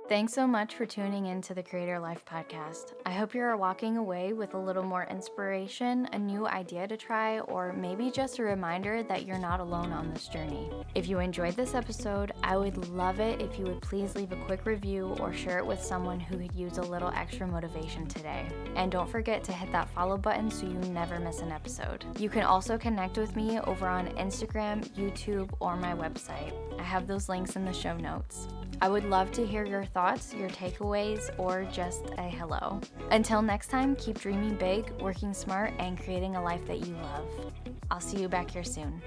Thanks so much for tuning in to the Creator Life podcast. I hope you're walking away with a little more inspiration, a new idea to try, or maybe just a reminder that you're not alone on this journey. If you enjoyed this episode, I would love it if you would please leave a quick review or share it with someone who could use a little extra motivation today. And don't forget to hit that follow button so you never miss an episode. You can also connect with me over on Instagram, YouTube, or my website. I have those links in the show notes. I would love to hear your thoughts, your takeaways, or just a hello. Until next time, keep dreaming big, working smart, and creating a life that you love. I'll see you back here soon.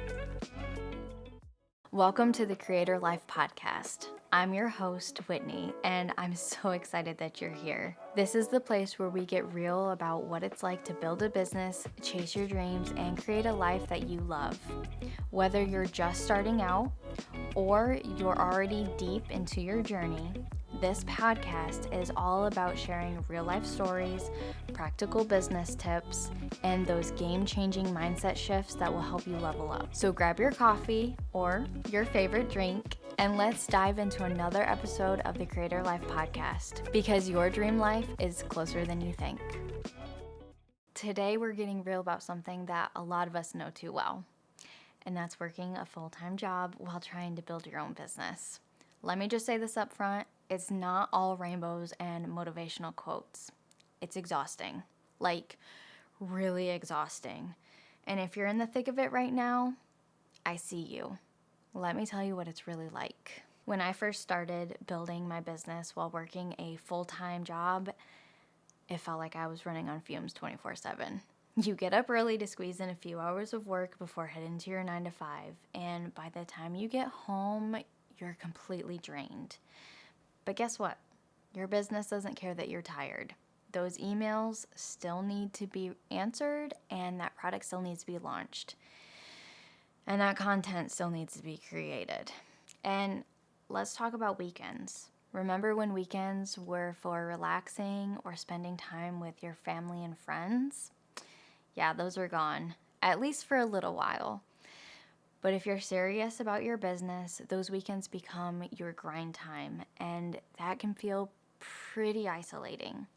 Welcome to the Creator Life podcast. I'm your host, Whitney, and I'm so excited that you're here. This is the place where we get real about what it's like to build a business, chase your dreams, and create a life that you love. Whether you're just starting out or you're already deep into your journey, this podcast is all about sharing real-life stories, practical business tips, and those game-changing mindset shifts that will help you level up. So grab your coffee or your favorite drink, and let's dive into another episode of the Creator Life podcast, because your dream life is closer than you think. Today, we're getting real about something that a lot of us know too well, and that's working a full-time job while trying to build your own business. Let me just say this up front. It's not all rainbows and motivational quotes. It's exhausting, like really exhausting. And if you're in the thick of it right now, I see you. Let me tell you what it's really like. When I first started building my business while working a full-time job, it felt like I was running on fumes 24/7. You get up early to squeeze in a few hours of work before heading to your 9 to 5, and by the time you get home, you're completely drained. But guess what? Your business doesn't care that you're tired. Those emails still need to be answered, and that product still needs to be launched. And that content still needs to be created. And let's talk about weekends. Remember when weekends were for relaxing or spending time with your family and friends? Yeah, those are gone, at least for a little while. But if you're serious about your business, those weekends become your grind time, and that can feel pretty isolating.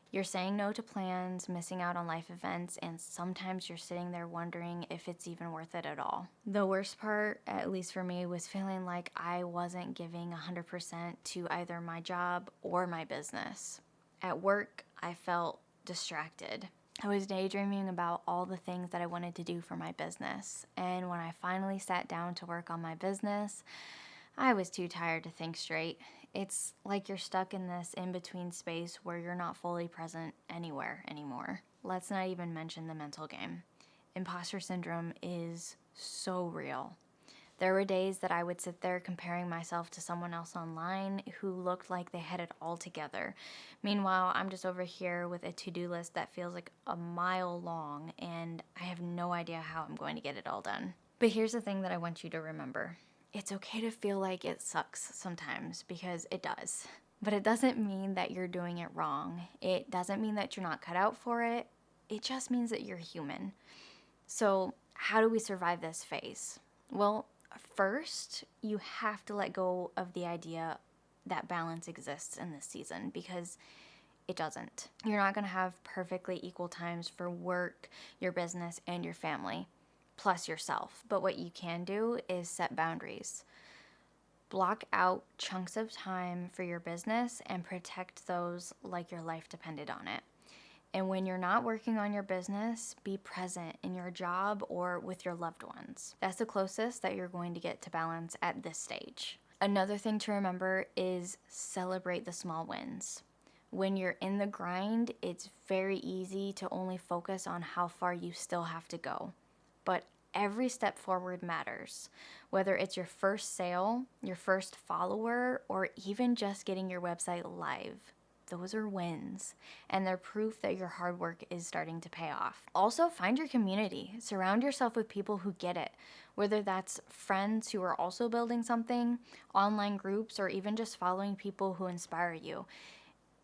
You're saying no to plans, missing out on life events, and sometimes you're sitting there wondering if it's even worth it at all. The worst part, at least for me, was feeling like I wasn't giving 100% to either my job or my business. At work, I felt distracted. I was daydreaming about all the things that I wanted to do for my business. And when I finally sat down to work on my business, I was too tired to think straight. It's like you're stuck in this in-between space where you're not fully present anywhere anymore. Let's not even mention the mental game. Imposter syndrome is so real. There were days that I would sit there comparing myself to someone else online who looked like they had it all together. Meanwhile, I'm just over here with a to-do list that feels like a mile long, and I have no idea how I'm going to get it all done. But here's the thing that I want you to remember. It's okay to feel like it sucks sometimes, because it does. But it doesn't mean that you're doing it wrong. It doesn't mean that you're not cut out for it. It just means that you're human. So how do we survive this phase? Well, first, you have to let go of the idea that balance exists in this season, because it doesn't. You're not going to have perfectly equal times for work, your business, and your family, plus yourself. But what you can do is set boundaries. Block out chunks of time for your business and protect those like your life depended on it. And when you're not working on your business, be present in your job or with your loved ones. That's the closest that you're going to get to balance at this stage. Another thing to remember is celebrate the small wins. When you're in the grind, it's very easy to only focus on how far you still have to go. But every step forward matters. Whether it's your first sale, your first follower, or even just getting your website live. Those are wins, and they're proof that your hard work is starting to pay off. Also, find your community. Surround yourself with people who get it, whether that's friends who are also building something, online groups, or even just following people who inspire you.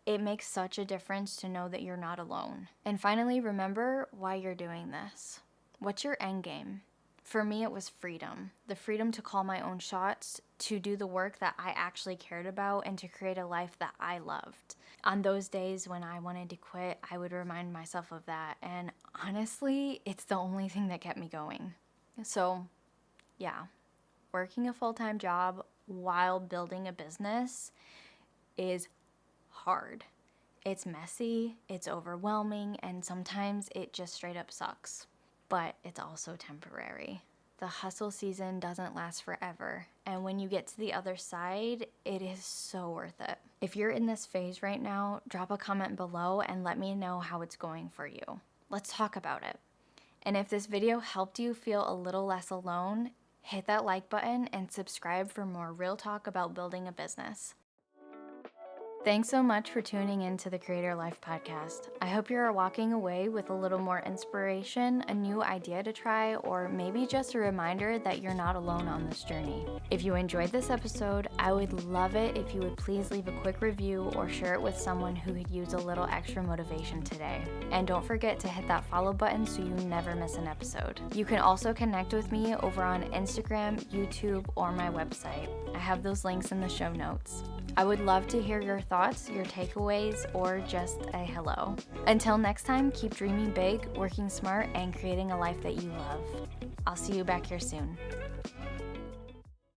It makes such a difference to know that you're not alone. And finally, remember why you're doing this. What's your end game? For me, it was freedom. The freedom to call my own shots, to do the work that I actually cared about and to create a life that I loved. On those days when I wanted to quit, I would remind myself of that. And honestly, it's the only thing that kept me going. So, yeah, working a full-time job while building a business is hard. It's messy, it's overwhelming, and sometimes it just straight up sucks. But it's also temporary. The hustle season doesn't last forever, and when you get to the other side, it is so worth it. If you're in this phase right now, drop a comment below and let me know how it's going for you. Let's talk about it. And if this video helped you feel a little less alone, hit that like button and subscribe for more real talk about building a business. Thanks so much for tuning in to the Creator Life Podcast. I hope you're walking away with a little more inspiration, a new idea to try, or maybe just a reminder that you're not alone on this journey. If you enjoyed this episode, I would love it if you would please leave a quick review or share it with someone who could use a little extra motivation today. And don't forget to hit that follow button so you never miss an episode. You can also connect with me over on Instagram, YouTube, or my website. I have those links in the show notes. I would love to hear your thoughts, your takeaways, or just a hello. Until next time, keep dreaming big, working smart, and creating a life that you love. I'll see you back here soon.